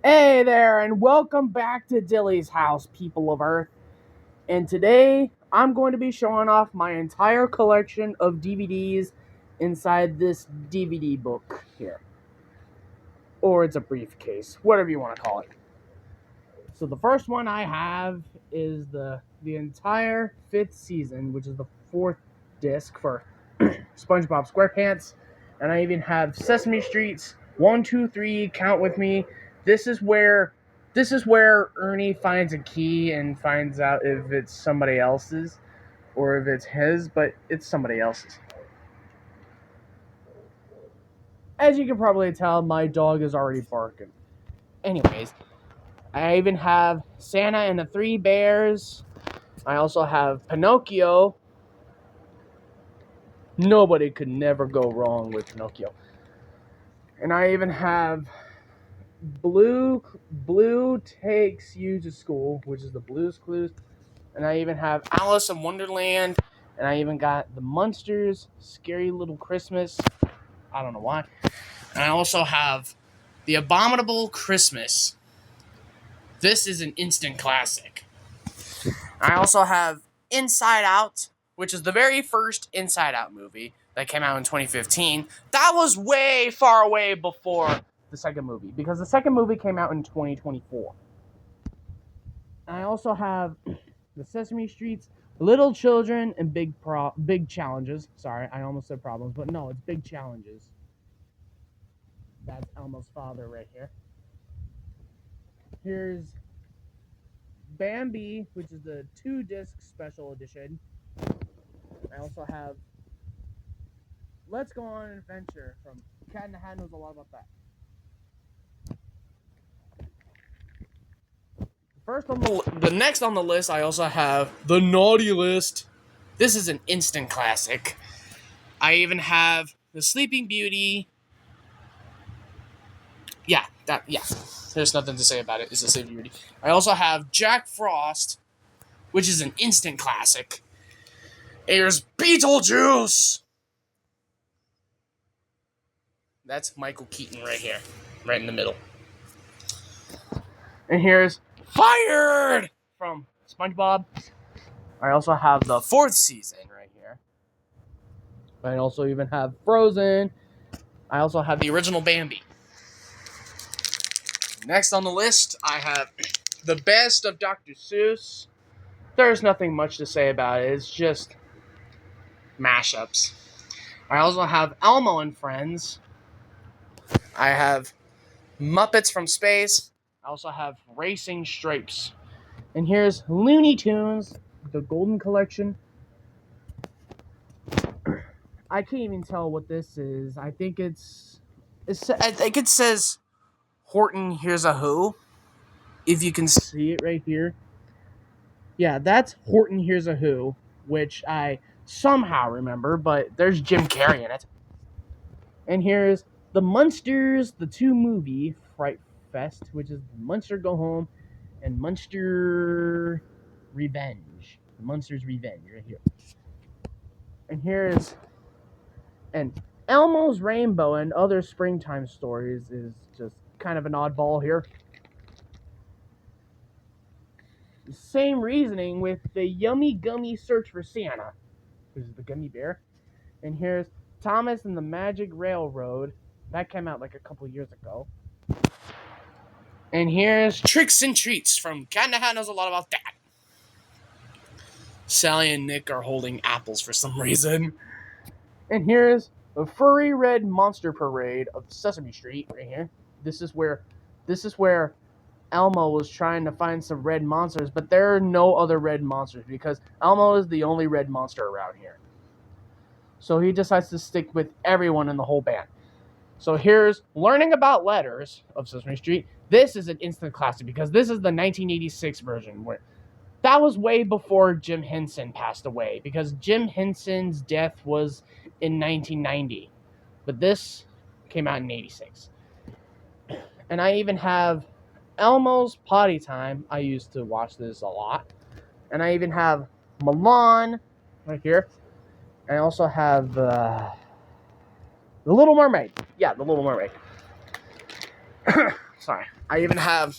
Hey there, and welcome back to Dilly's House, people of Earth. And today, I'm going to be showing off my entire collection of DVDs inside this DVD book here. Or it's a briefcase, whatever you want to call it. So the first one I have is the entire fifth season, which is the fourth disc for SpongeBob SquarePants. And I even have Sesame Street's 1, 2, 3, Count With Me. This is where Ernie finds a key and finds out if it's somebody else's or if it's his, but it's somebody else's. As you can probably tell, my dog is already barking. Anyways, I even have Santa and the Three Bears. I also have Pinocchio. Nobody could never go wrong with Pinocchio. And I even have Blue Takes You to School, which is the Blue's Clues. And I even have Alice in Wonderland. And I even got the Munsters, Scary Little Christmas. I don't know why. And I also have The Abominable Christmas. This is an instant classic. I also have Inside Out, which is the very first Inside Out movie that came out in 2015. That was way far away before the second movie, because the second movie came out in 2024. And I also have the Sesame Street's Little Children and Big Challenges. Sorry, I almost said problems, but no, it's Big Challenges. That's Elmo's father right here. Here's Bambi, which is the 2-disc special edition. I also have Let's Go on an Adventure from Cat in the Hat knows a lot about that. The next on the list, I also have The Naughty List. This is an instant classic. I even have The Sleeping Beauty. Yeah. There's nothing to say about it. It's The Sleeping Beauty. I also have Jack Frost, which is an instant classic. Here's Beetlejuice. That's Michael Keaton right here, right in the middle. And here's Fired from SpongeBob. I also have the fourth season right here. I also even have Frozen. I also have the original Bambi. Next on the list, I have the best of Dr. Seuss. There's nothing much to say about it. It's just mashups. I also have Elmo and Friends. I have Muppets from Space. I also have Racing Stripes. And here's Looney Tunes, the Golden Collection. I can't even tell what this is. I think it says Horton Hears a Who. If you can see it right here. Yeah, that's Horton Hears a Who, which I somehow remember, but there's Jim Carrey in it. And here's the Munsters, the 2 movie, Fright Fest, which is Munster Go Home and Munster Revenge. The Munsters Revenge right here. And here's Elmo's Rainbow and Other Springtime Stories is just kind of an oddball here. The same reasoning with the Yummy Gummy Search for Santa, which is the gummy bear. And here's Thomas and the Magic Railroad. That came out like a couple years ago. And here's Tricks and Treats from Cat in the Hat knows a lot about that. Sally and Nick are holding apples for some reason. And here's the Furry Red Monster Parade of Sesame Street right here. This is where Elmo was trying to find some red monsters, but there are no other red monsters because Elmo is the only red monster around here. So he decides to stick with everyone in the whole band. So here's Learning About Letters of Sesame Street. This is an instant classic because this is the 1986 version where that was way before Jim Henson passed away because Jim Henson's death was in 1990. But this came out in 86. And I even have Elmo's Potty Time. I used to watch this a lot. And I even have Milan right here. And I also have The Little Mermaid. Yeah, The Little Mermaid. Sorry. I even have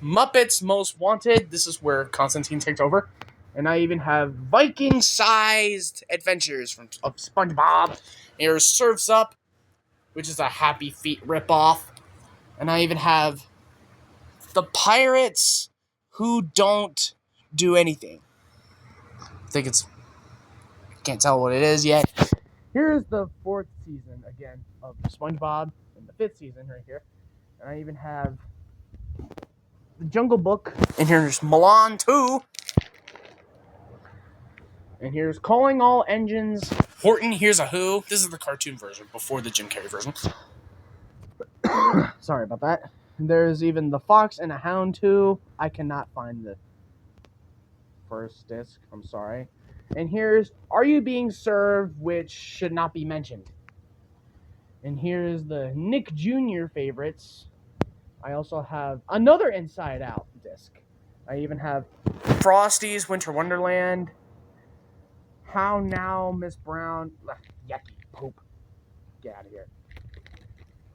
Muppets Most Wanted. This is where Constantine takes over. And I even have Viking-sized adventures of SpongeBob. Here's Surf's Up, which is a Happy Feet ripoff. And I even have the Pirates Who Don't Do Anything. I think it's... Can't tell what it is yet. Here's the 4th season, again, of SpongeBob. And the 5th season right here. And I even have The Jungle Book. And here's Milan 2. And here's Calling All Engines. Horton Hears a Who. This is the cartoon version before the Jim Carrey version. Sorry about that. There's even The Fox and a Hound 2. I cannot find the first disc. I'm sorry. And here's Are You Being Served, which should not be mentioned. And here's the Nick Jr. favorites. I also have another Inside Out disc. I even have Frosty's Winter Wonderland. How Now, Miss Brown. Yucky poop. Get out of here.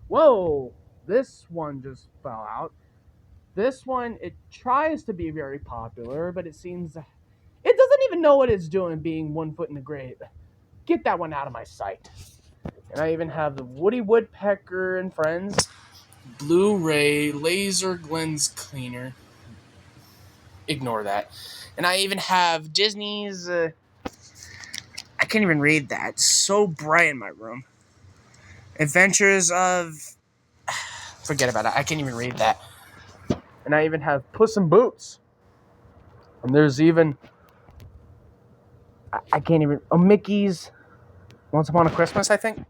Whoa! This one just fell out. This one, it tries to be very popular, but it seems it doesn't even know what it's doing being 1 foot in the grave. Get that one out of my sight. And I even have the Woody Woodpecker and Friends Blu-ray Laser Lens Cleaner. Ignore that. And I even have Disney's... I can't even read that. It's so bright in my room. Adventures of... Forget about it. I can't even read that. And I even have Puss in Boots. And there's even... I can't even... Mickey's Once Upon a Christmas, I think.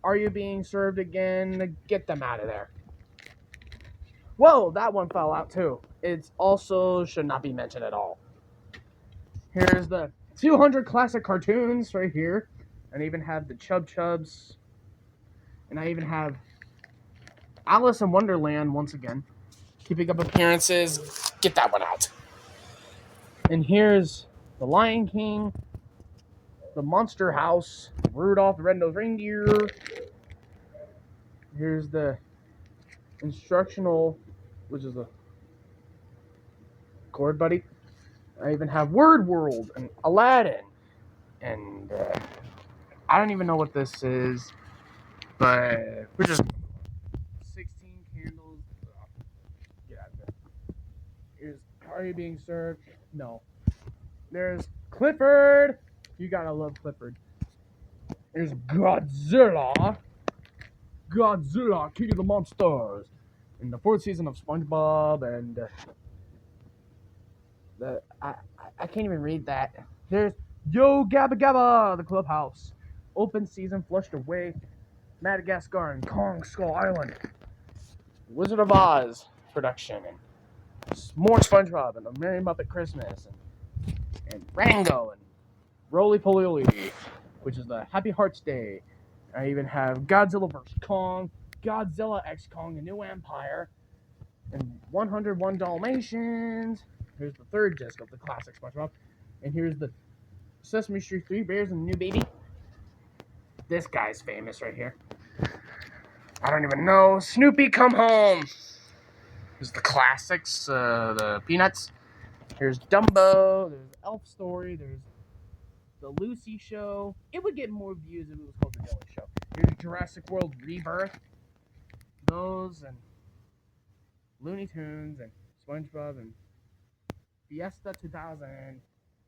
Are You Being Served Again? Get them out of there. Whoa, that one fell out too. It also should not be mentioned at all. Here's the 200 classic cartoons right here. And I even have the Chub Chubs. And I even have Alice in Wonderland once again. Keeping Up Appearances. Get that one out. And here's The Lion King. The Monster House. Rudolph the Red-Nosed Reindeer. Here's the instructional, which is a chord buddy. I even have Word World and Aladdin. And I don't even know what this is. But we're just 16 candles. Get out of there. Here's Are You Being Served? No. There's Clifford. You gotta love Clifford. There's Godzilla. Godzilla, King of the Monsters. In the 4th season of SpongeBob, and I can't even read that. There's Yo Gabba Gabba, the Clubhouse. Open season, Flushed Away, Madagascar, and Kong Skull Island. Wizard of Oz production, and more SpongeBob, and A Merry Muppet Christmas, and Rango, and Roly Poly Oly, which is the Happy Hearts Day. I even have Godzilla vs. Kong, Godzilla x Kong, A New Empire, and 101 Dalmatians. Here's the 3rd disc of the classic SpongeBob. And here's the Sesame Street 3 Bears and the New Baby. This guy's famous right here. I don't even know. Snoopy Come Home. Here's the classics, the Peanuts. Here's Dumbo. There's Elf Story. There's The Lucy Show. It would get more views if it was called The Dylan Show. Here's Jurassic World Rebirth. Those, and Looney Tunes, and SpongeBob, and Fiesta 2000,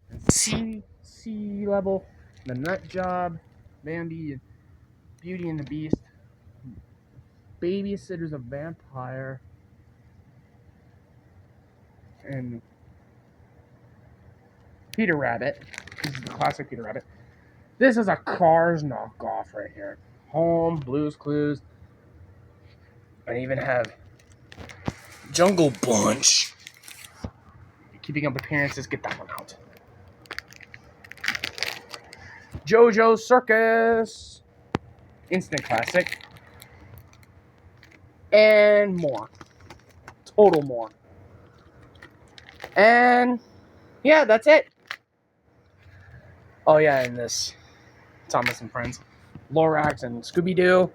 and Sea Level, The Nut Job, Bambi, and Beauty and the Beast, Babysitter's a Vampire, and Peter Rabbit. This is the classic Peter Rabbit. This is a Cars knockoff right here. Home, Blue's Clues. I even have Jungle Bunch. Keeping Up Appearances, get that one out. JoJo's Circus. Instant classic. And more. Total more. And yeah, that's it. Oh yeah, and this Thomas and Friends. Lorax and Scooby-Doo.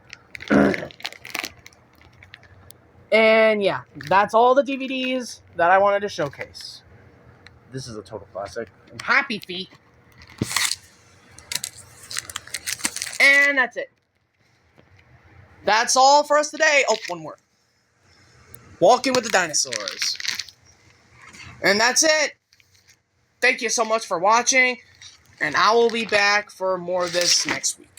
And yeah, that's all the DVDs that I wanted to showcase. This is a total classic. And Happy Feet. And that's it. That's all for us today. Oh, one more. Walking with the Dinosaurs. And that's it. Thank you so much for watching. And I will be back for more of this next week.